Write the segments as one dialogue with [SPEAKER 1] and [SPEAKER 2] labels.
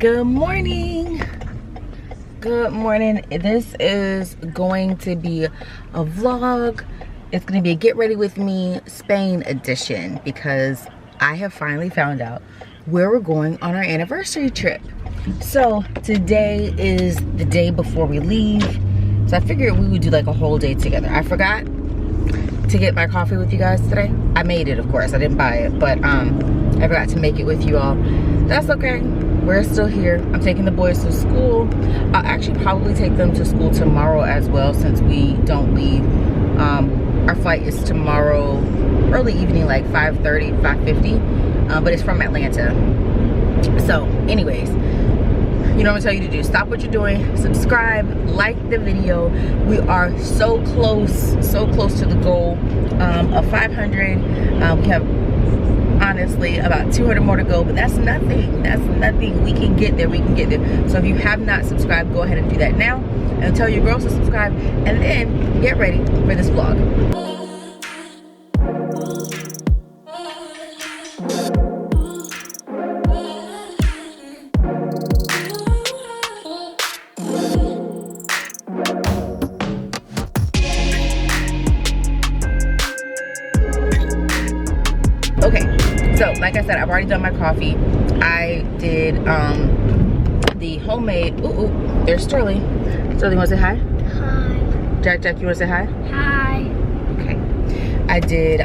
[SPEAKER 1] Good morning. Good morning. This is going to be a vlog. It's going to be a get ready with me Spain edition because I have finally found out where we're going on our anniversary trip. So today is the day before we leave. So I figured we would do like a whole day together. I forgot to get my coffee with you guys today. I made it, of course. I didn't buy it, but I forgot to make it with you all. That's okay. We're still here. I'm taking the boys to school. I'll actually probably take them to school tomorrow as well since we don't leave. Our flight is tomorrow early evening, like 5:30, 5:50, but it's from Atlanta. So anyways, you know what I'm gonna tell you to do. Stop what you're doing, subscribe, like the video. We are so close to the goal of 500. We have honestly about 200 more to go, but that's nothing. We can get there. So if you have not subscribed, go ahead and do that now and tell your girls to subscribe, and then get ready for this vlog. Okay, so like I said, I've already done my coffee. I did the homemade, there's Sterling. Sterling, wanna say hi?
[SPEAKER 2] Hi.
[SPEAKER 1] Jack, you wanna say hi?
[SPEAKER 2] Hi.
[SPEAKER 1] Okay. I did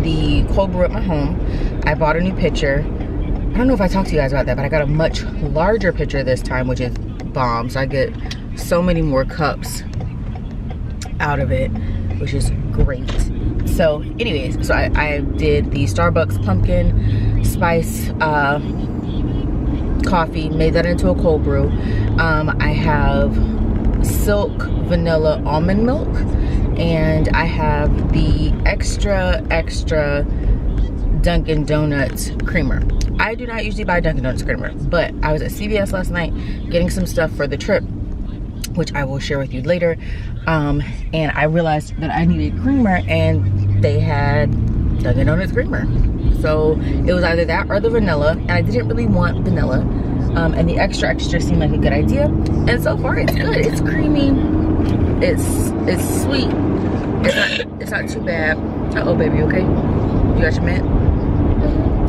[SPEAKER 1] the cold brew at my home. I bought a new pitcher. I don't know if I talked to you guys about that, but I got a much larger pitcher this time, which is bomb. So I get so many more cups out of it, which is great. So anyways, so I did the Starbucks pumpkin spice coffee, made that into a cold brew. I have silk vanilla almond milk, and I have the extra Dunkin' Donuts creamer. I do not usually buy Dunkin' Donuts creamer, but I was at CVS last night getting some stuff for the trip, which I will share with you later. And I realized that I needed creamer, and they had Dunkin' Donuts creamer. So it was either that or the vanilla, and I didn't really want vanilla. And the extra seemed like a good idea. And so far it's good. It's creamy. It's sweet. It's not too bad. Uh-oh, baby, okay? You got your mint?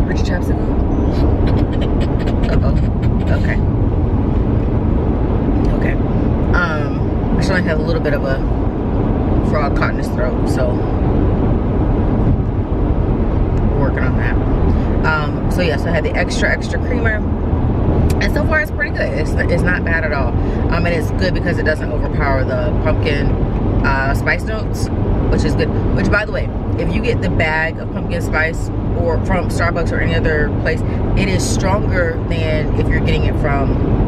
[SPEAKER 1] Where'd your chapstick go? Uh-oh. Okay. I still have a little bit of a frog caught in his throat, so we're working on that. So yes, I had the extra creamer, and so far it's pretty good. It's not bad at all. And it's good because it doesn't overpower the pumpkin spice notes, which is good. Which, by the way, if you get the bag of pumpkin spice or from Starbucks or any other place, it is stronger than if you're getting it from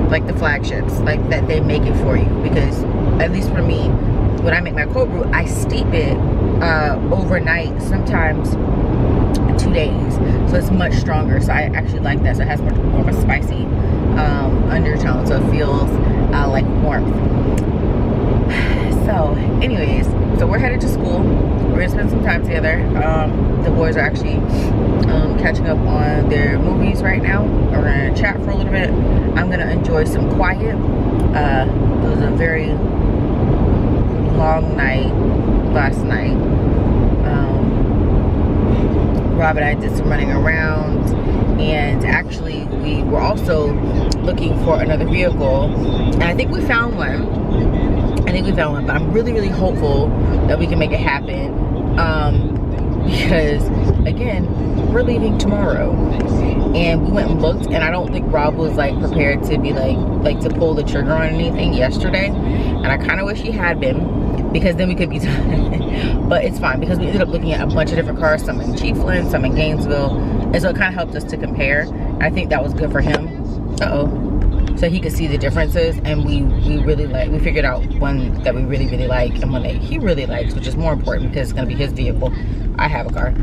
[SPEAKER 1] like the flagships, like that they make it for you. Because at least for me, when I make my cold brew, I steep it overnight, sometimes 2 days, so it's much stronger. So I actually like that. So it has more of a spicy undertone, so it feels like warmth. So anyways, so we're headed to school. We're gonna spend some time together. The boys are actually catching up on their movies right now. We're gonna chat for a little bit. I'm gonna enjoy some quiet. It was a very long night last night. Rob and I did some running around, and actually we were also looking for another vehicle, and I think we found one. But I'm really hopeful that we can make it happen, because again, we're leaving tomorrow, and we went and looked, and I don't think Rob was like prepared to be like to pull the trigger on anything yesterday, and I kind of wish he had been, because then we could be done. But it's fine, because we ended up looking at a bunch of different cars, some in Chiefland, some in Gainesville, and so it kind of helped us to compare. I think that was good for him. So he could see the differences, and we figured out one that we really like, and one that he really likes, which is more important because it's going to be his vehicle. I have a car,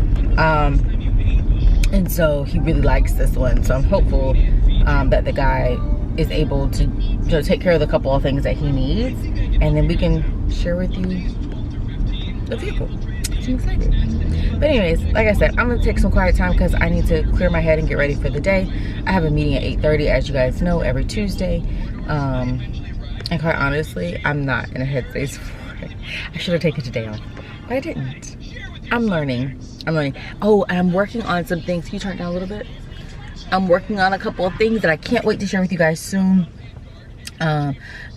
[SPEAKER 1] and so he really likes this one. So I'm hopeful that the guy is able to take care of the couple of things that he needs, and then we can share with you the vehicle. I'm excited. But anyways, like I said, I'm gonna take some quiet time because I need to clear my head and get ready for the day. I have a meeting at 8:30, as you guys know, every Tuesday. And quite honestly, I'm not in a headspace for it. I should have taken today off, but I didn't. I'm learning. Oh, and I'm working on some things. Can you turn it down a little bit? I'm working on a couple of things that I can't wait to share with you guys soon.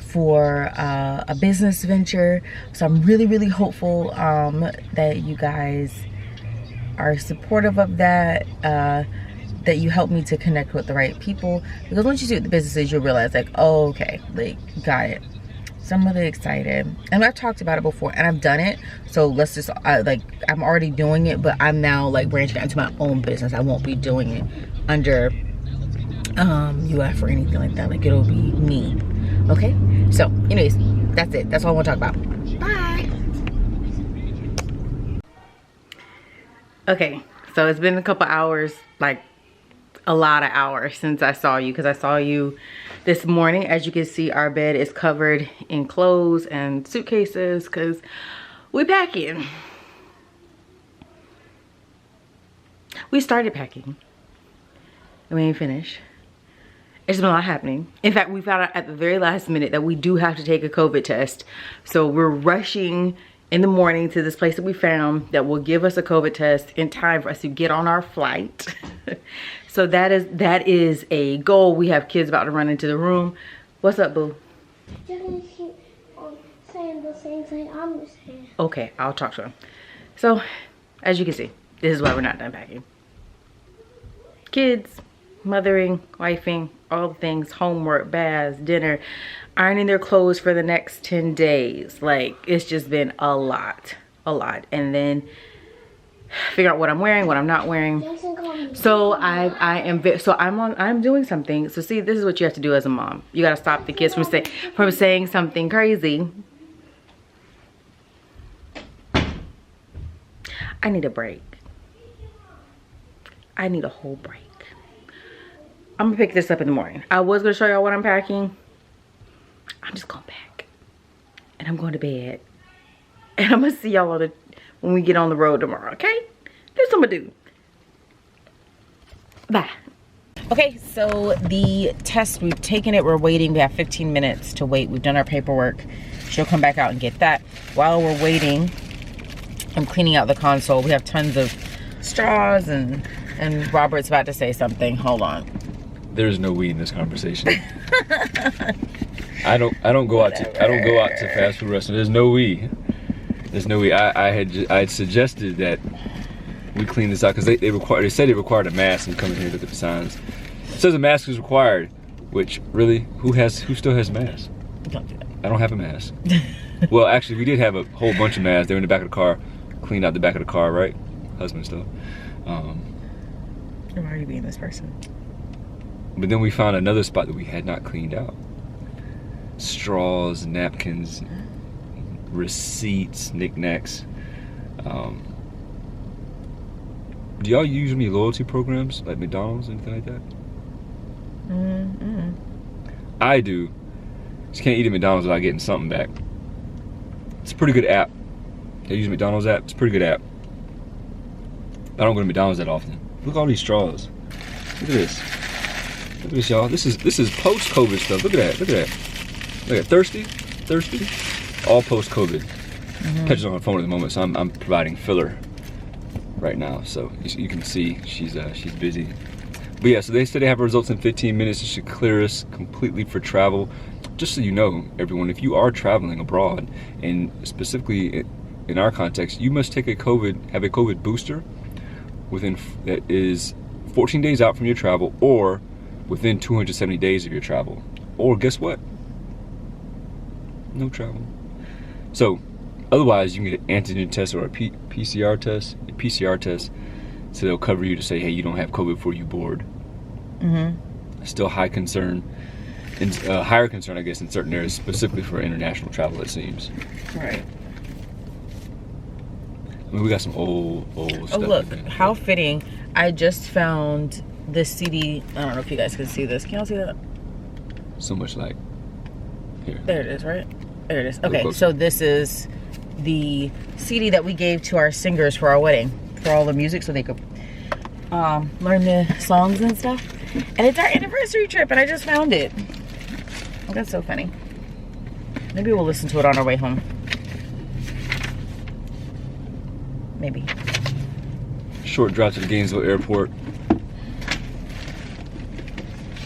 [SPEAKER 1] For a business venture. So I'm really hopeful that you guys are supportive of that, that you help me to connect with the right people, because once you do the businesses, you'll realize like, oh, okay, like, got it. So I'm really excited, and I've talked about it before and I've done it, so let's just like, I'm already doing it, but I'm now like branching out into my own business. I won't be doing it under UF or anything like that. Like, it'll be me. Okay, so anyways, that's it. That's all I want to talk about. Bye. Okay, so it's been a couple hours, like a lot of hours since I saw you, because I saw you this morning. As you can see, our bed is covered in clothes and suitcases because we packing. We started packing and we ain't finished. It's been a lot happening. In fact, we found out at the very last minute that we do have to take a COVID test. So we're rushing in the morning to this place that we found that will give us a COVID test in time for us to get on our flight. So that is a goal. We have kids about to run into the room. What's up, boo?
[SPEAKER 2] You're gonna keep saying the same thing I'm saying.
[SPEAKER 1] Okay, I'll talk to him. So, as you can see, this is why we're not done packing. Kids, mothering, wifing, all the things, homework, baths, dinner, ironing their clothes for the next 10 days. Like, it's just been a lot. And then figure out what I'm wearing, what I'm not wearing. So I'm doing something. So see, this is what you have to do as a mom. You got to stop the kids from saying something crazy. I need a break. I need a whole break. I'm gonna pick this up in the morning. I was gonna show y'all what I'm packing. I'm just gonna pack. And I'm going to bed. And I'm gonna see y'all when we get on the road tomorrow, okay? That's what I'm gonna do. Bye. Okay, so the test, we've taken it, we're waiting. We have 15 minutes to wait. We've done our paperwork. She'll come back out and get that. While we're waiting, I'm cleaning out the console. We have tons of straws and Robert's about to say something. Hold on.
[SPEAKER 3] There's no we in this conversation. I don't go out to fast food restaurants. There's no we. There's no we. I had suggested that we clean this out because they said it required a mask, and come in here and look at the signs. It says a mask is required, which really, who still has a mask?
[SPEAKER 1] Don't do that.
[SPEAKER 3] I don't have a mask. Well, actually, we did have a whole bunch of masks. They were in the back of the car, cleaned out the back of the car, right? Husband stuff.
[SPEAKER 1] Why are you being this person?
[SPEAKER 3] But then we found another spot that we had not cleaned out. Straws, napkins, receipts, knickknacks. Do y'all use any loyalty programs like McDonald's, anything like that? I do. Just can't eat at McDonald's without getting something back. It's a pretty good app. I use McDonald's app. It's a pretty good app. I don't go to McDonald's that often. Look at all these straws. Look at this. Look at this, y'all. This is post-COVID stuff. Look at that. Look at that. Look at Thirsty. All post-COVID. Catches on the phone at the moment, so I'm providing filler right now. So you can see she's busy. But yeah, so they said they have results in 15 minutes. It should clear us completely for travel. Just so you know, everyone, if you are traveling abroad, and specifically in our context, you must have a COVID booster that is 14 days out from your travel, or within 270 days of your travel. Or guess what? No travel. So otherwise, you can get an antigen test or a PCR test. So they'll cover you to say, hey, you don't have COVID before you board. Still high concern, and higher concern, I guess, in certain areas, specifically for international travel, it seems.
[SPEAKER 1] Right.
[SPEAKER 3] I mean, we got some old stuff.
[SPEAKER 1] Oh, look, how fitting. I just found this CD. I don't know if you guys can see this. Can y'all see that?
[SPEAKER 3] So much like here.
[SPEAKER 1] There it is, right? There it is. Okay, so this is the CD that we gave to our singers for our wedding, for all the music, so they could learn the songs and stuff. And it's our anniversary trip, and I just found it. Oh, that's so funny. Maybe we'll listen to it on our way home. Maybe.
[SPEAKER 3] Short drive to the Gainesville airport.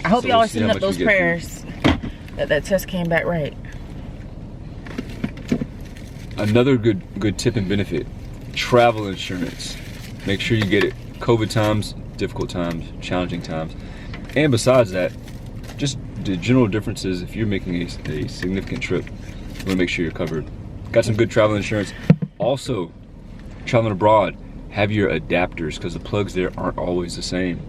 [SPEAKER 1] I hope
[SPEAKER 3] So
[SPEAKER 1] y'all
[SPEAKER 3] we'll
[SPEAKER 1] are
[SPEAKER 3] see
[SPEAKER 1] sending
[SPEAKER 3] how
[SPEAKER 1] up
[SPEAKER 3] much we
[SPEAKER 1] those
[SPEAKER 3] get
[SPEAKER 1] prayers that that test came back right.
[SPEAKER 3] Another good tip and benefit: travel insurance. Make sure you get it. COVID times, difficult times, challenging times, and besides that, just the general differences. If you're making a significant trip, you want to make sure you're covered. Got some good travel insurance. Also, traveling abroad, have your adapters, because the plugs there aren't always the same.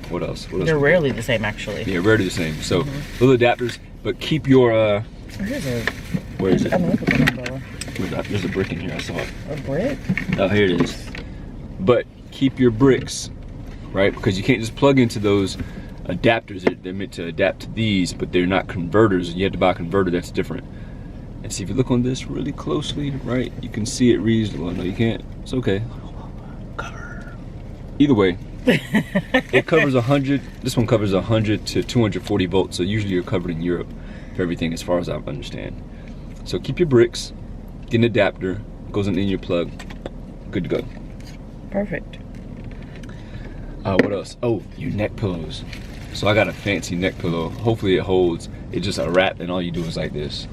[SPEAKER 3] What else?
[SPEAKER 1] They're rarely the same, actually.
[SPEAKER 3] Yeah, rarely the same. So little adapters, but keep your where is it?
[SPEAKER 1] I mean, look at the umbrella.
[SPEAKER 3] There's a brick in here. I saw it.
[SPEAKER 1] A brick?
[SPEAKER 3] Oh, here it is. But keep your bricks, right? Because you can't just plug into those adapters. They're meant to adapt to these, but they're not converters. You have to buy a converter that's different. And see, if you look on this really closely, right, you can see it reasonable. No, you can't. It's okay. Cover. Either way, it covers 100. This one covers 100 to 240 volts. So usually you're covered in Europe for everything, as far as I understand. So keep your bricks. Get an adapter. Goes in your plug. Good to go.
[SPEAKER 1] Perfect.
[SPEAKER 3] What else? Oh, your neck pillows. So I got a fancy neck pillow. Hopefully it holds. It's just a wrap, and all you do is like this.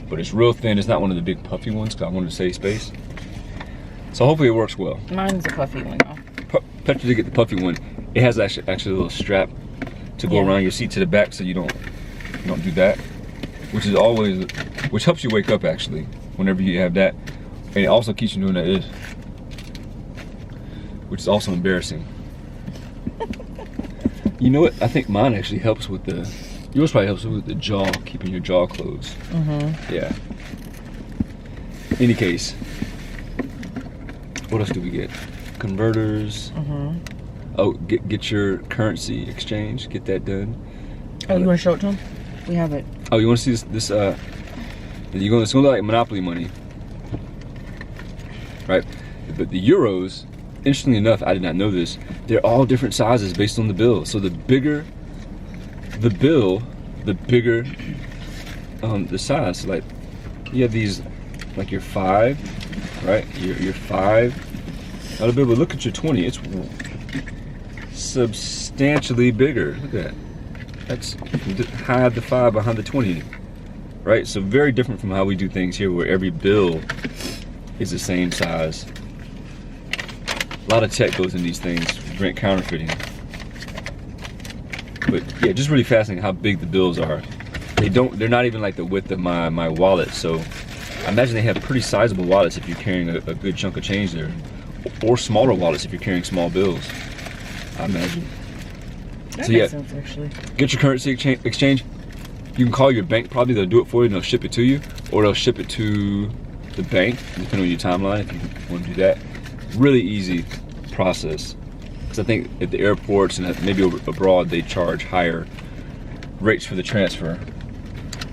[SPEAKER 3] But it's real thin. It's not one of the big puffy ones, because I wanted to save space. So hopefully it works well.
[SPEAKER 1] Mine's a puffy one, though.
[SPEAKER 3] Petra did get the puffy one. It has actually a little strap to go around your seat to the back, so you don't do that. Which helps you wake up, actually, whenever you have that. And it also keeps you doing that, which is also embarrassing. You know what? I think mine actually helps with yours probably helps with the jaw, keeping your jaw closed. Yeah. Any case, what else do we get? Converters. Oh, get your currency exchange. Get that done.
[SPEAKER 1] Oh, you want to show it to them? We have it.
[SPEAKER 3] Oh, you want to see this? It's gonna look like Monopoly money, right? But the euros, interestingly enough, I did not know this. They're all different sizes based on the bill. So the bigger the bill, the bigger the size. Like you have these, like your 5, right? Your 5 out of bill, but look at your 20. It's substantially bigger. Look at that. That's hide the 5 behind the 20, right? So very different from how we do things here, where every bill is the same size. A lot of tech goes in these things to prevent counterfeiting. But yeah, just really fascinating how big the bills are. They're not even like the width of my wallet. So I imagine they have pretty sizable wallets if you're carrying a good chunk of change there, or smaller wallets if you're carrying small bills, I imagine.
[SPEAKER 1] That makes sense, actually.
[SPEAKER 3] Get your currency exchange. You can call your bank, probably they'll do it for you and they'll ship it to you, or they'll ship it to the bank, depending on your timeline if you want to do that. Really easy process. Because I think at the airports and maybe abroad, they charge higher rates for the transfer.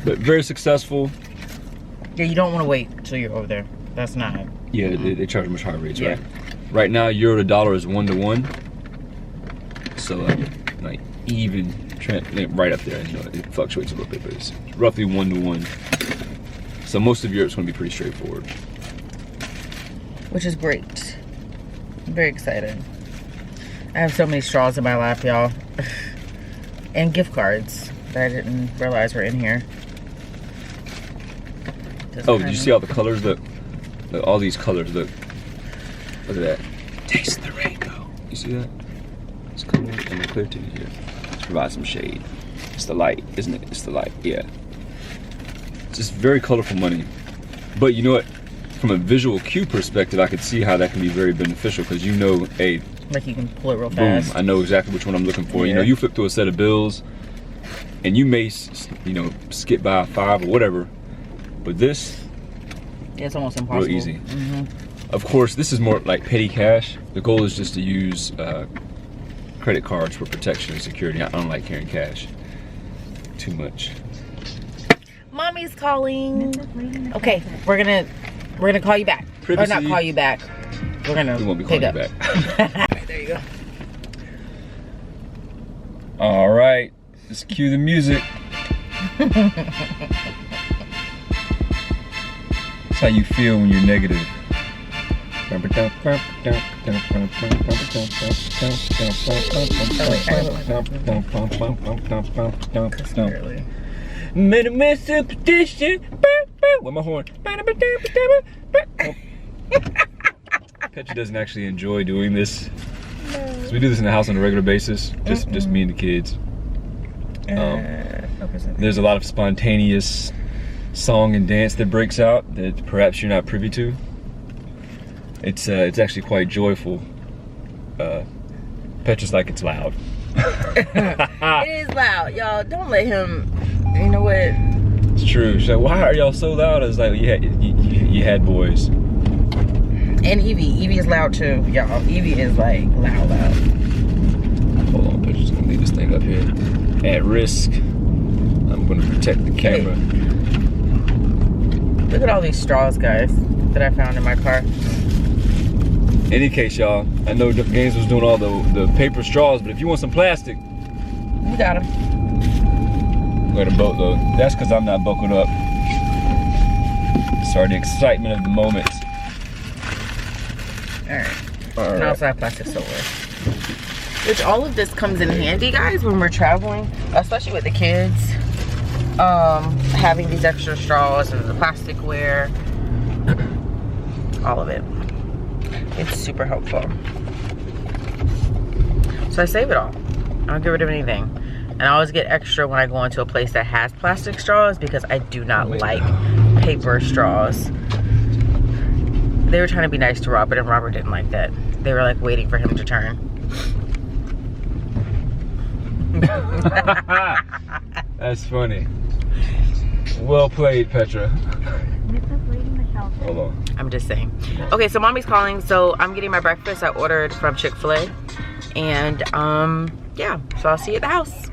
[SPEAKER 3] But very successful.
[SPEAKER 1] Yeah, you don't want to wait until you're over there. That's not.
[SPEAKER 3] Yeah, they charge much higher rates, right? Right now, euro to dollar is 1 to 1. So like even right up there. You know, it fluctuates a little bit, but it's roughly 1 to 1. So most of Europe's going to be pretty straightforward.
[SPEAKER 1] Which is great. I'm very excited. I have so many straws in my lap, y'all. And gift cards that I didn't realize were in here.
[SPEAKER 3] Oh, did you see all the colors? Look, all these colors. Look at that. Taste the rainbow. You see that? It's coming in the clear to you here. Let's provide some shade. It's the light, isn't it? It's the light, yeah. It's just very colorful money. But you know what? From a visual cue perspective, I could see how that can be very beneficial, because you know, hey,
[SPEAKER 1] like you can pull it real
[SPEAKER 3] boom,
[SPEAKER 1] fast.
[SPEAKER 3] I know exactly which one I'm looking for.
[SPEAKER 1] Yeah.
[SPEAKER 3] You know, you flip through a set of bills, and you may, skip by a 5 or whatever, but this,
[SPEAKER 1] yeah, it's almost impossible.
[SPEAKER 3] real easy. Of course, this is more like petty cash. The goal is just to use credit cards for protection and security. I don't like carrying cash too much.
[SPEAKER 1] Mom, mommy's calling. Okay, we're gonna call you back.
[SPEAKER 3] Privacy.
[SPEAKER 1] Or not call you back. We're gonna
[SPEAKER 3] We won't be
[SPEAKER 1] pick
[SPEAKER 3] calling
[SPEAKER 1] up.
[SPEAKER 3] you back.
[SPEAKER 1] Alright, there you go.
[SPEAKER 3] All right, let's cue the music. That's how you feel when you're negative. With my horn. Petra doesn't actually enjoy doing this. So we do this in the house on a regular basis, just me and the kids. There's a lot of spontaneous song and dance that breaks out that perhaps you're not privy to. It's actually quite joyful. Petra's like, it's loud.
[SPEAKER 1] It is loud, y'all. Don't let him. You know what?
[SPEAKER 3] It's true. So why are y'all so loud? It's like you had boys.
[SPEAKER 1] And Evie is loud too, y'all. Evie is like loud.
[SPEAKER 3] Hold on, Petra's gonna leave this thing up here at risk. I'm gonna protect the camera.
[SPEAKER 1] Look at all these straws, guys, that I found in my car.
[SPEAKER 3] Any case, y'all, I know Gaines was doing all the paper straws, but if you want some plastic,
[SPEAKER 1] You got him.
[SPEAKER 3] we're at a boat though. That's because I'm not buckled up. Sorry, the excitement of the moment.
[SPEAKER 1] Alright. And I also have plastic silverware. Which all of this comes in handy, guys, when we're traveling, especially with the kids. Having these extra straws and the plasticware. All of it. It's super helpful. So I save it all. I don't get rid of anything. And I always get extra when I go into a place that has plastic straws because I do not like paper straws. They were trying to be nice to Robert and Robert didn't like that. They were like waiting for him to turn.
[SPEAKER 3] That's funny. Well played, Petra. Hold on.
[SPEAKER 1] I'm just saying. Okay, so mommy's calling, so I'm getting my breakfast. I ordered from Chick-fil-A. And yeah, so I'll see you at the house.